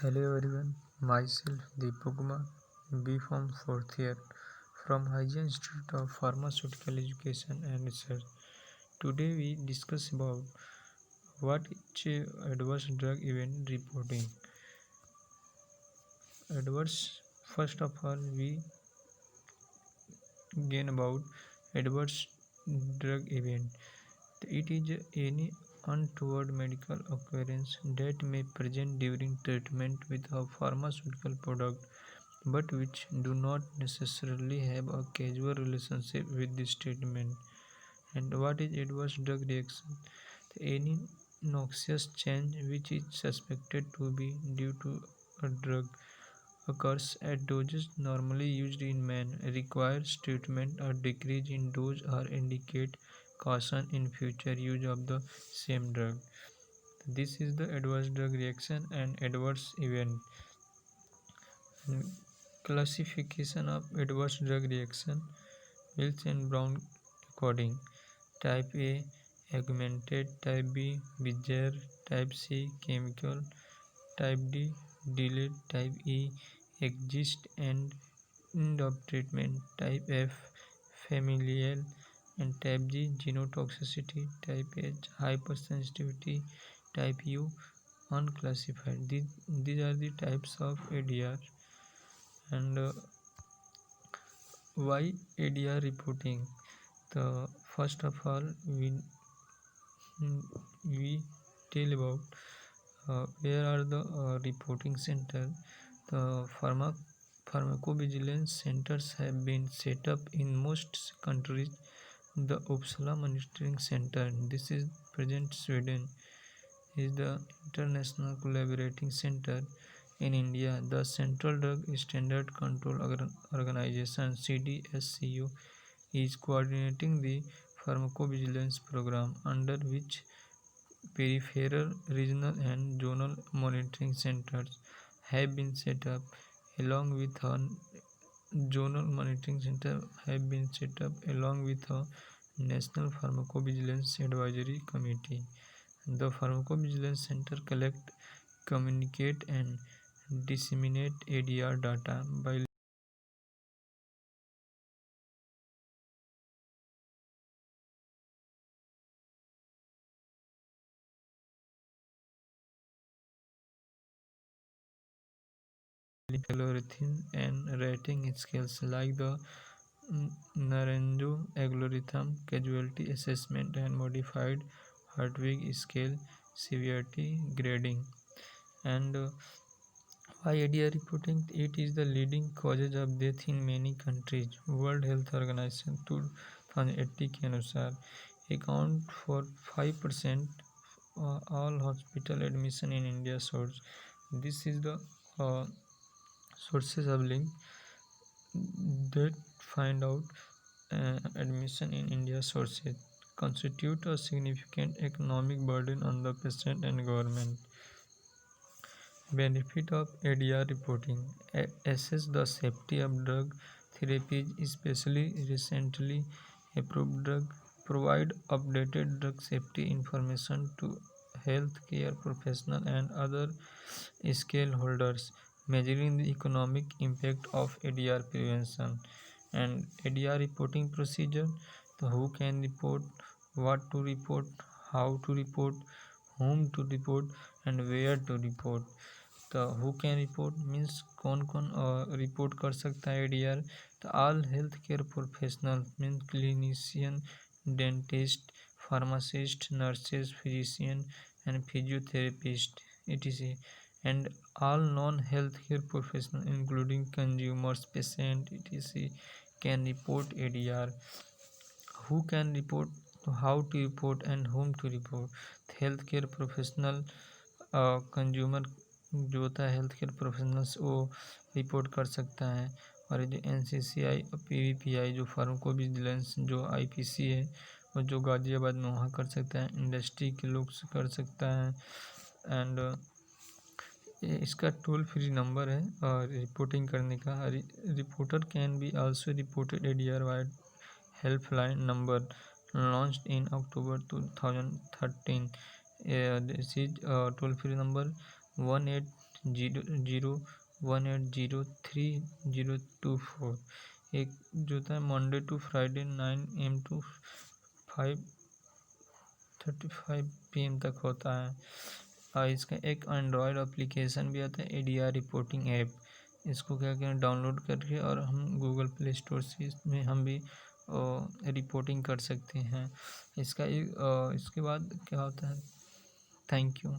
Hello everyone, myself Deepak Kumar, B Farm 4th year from Hygiene Institute of Pharmaceutical Education and Research. Today we discuss about what is adverse drug event reporting. Adverse, first of all, we gain about adverse drug event. It is any untoward medical occurrence that may present during treatment with a pharmaceutical product but which do not necessarily have a causal relationship with this treatment. And what is adverse drug reaction? Any noxious change which is suspected to be due to a drug occurs at doses normally used in man, requires treatment or decrease in dose or indicate caution in future use of the same drug. This is the adverse drug reaction and adverse event. Classification of adverse drug reaction: Wills and Brown according: Type A augmented, Type B bizarre, Type C chemical, Type D delayed, Type E exist and end of treatment, Type F familial, and Type G genotoxicity, Type H hypersensitivity, Type U unclassified. These are the types of ADR. And why ADR reporting? The first of all, we tell about where are the reporting center. The pharmacovigilance centers have been set up in most countries. The Uppsala Monitoring Center, this is present Sweden, is the International Collaborating Center in India. The Central Drug Standard Control Organization CDSCO is coordinating the pharmacovigilance program, under which peripheral, regional and zonal monitoring centers have been set up. Along with a zonal monitoring center have been set up along with a National Pharmacovigilance Advisory Committee. The Pharmacovigilance Center collect, communicate and disseminate ADR data by algorithm and rating scales like the Naranjo algorithm, casualty assessment and modified Hartwig scale severity grading. And why ADR reporting? It is the leading causes of death in many countries. World Health Organization 2080 के अनुसार account for 5% all hospital admission in India source. This is the sources of link that find out admission in India sources constitute a significant economic burden on the patient and government. Benefit of ADR reporting: assess the safety of drug therapies, especially recently approved drug, provide updated drug safety information to healthcare professionals and other stakeholders, measuring the economic impact of ADR prevention. And ADR reporting procedure: the who can report, what to report, how to report, whom to report and where to report. The who can report means कौन report कर सकता है ADR. The all healthcare professional means clinician, dentist, pharmacist, nurses, physician and physiotherapist etc. And all non-healthcare professionals including consumers, patient etc. can report ADR. Who can report, how to report and whom to report. Health care professional consumer जो होता है health care professionals वो report कर सकता है। और जो NCCI PVPI जो फार्माकोविजिलेंस जो IPC है और जो गाजियाबाद में वहाँ कर सकता है। इंडस्ट्री के लोग कर सकता है। एंड इसका टोल फ्री नंबर है और रिपोर्टिंग करने का। Reporter can be also reported ADR wide helpline number launched in October 2013. This is toll free number 0801803024। एक जो होता है Monday to Friday 9 AM to 5:35 PM तक होता है। इसका एक एंड्रॉयड एप्लीकेशन भी आता है, ADR रिपोर्टिंग ऐप। इसको क्या करें, डाउनलोड करके और हम गूगल प्ले स्टोर से इसमें हम भी रिपोर्टिंग कर सकते हैं। इसका इसके बाद क्या होता है, थैंक यू।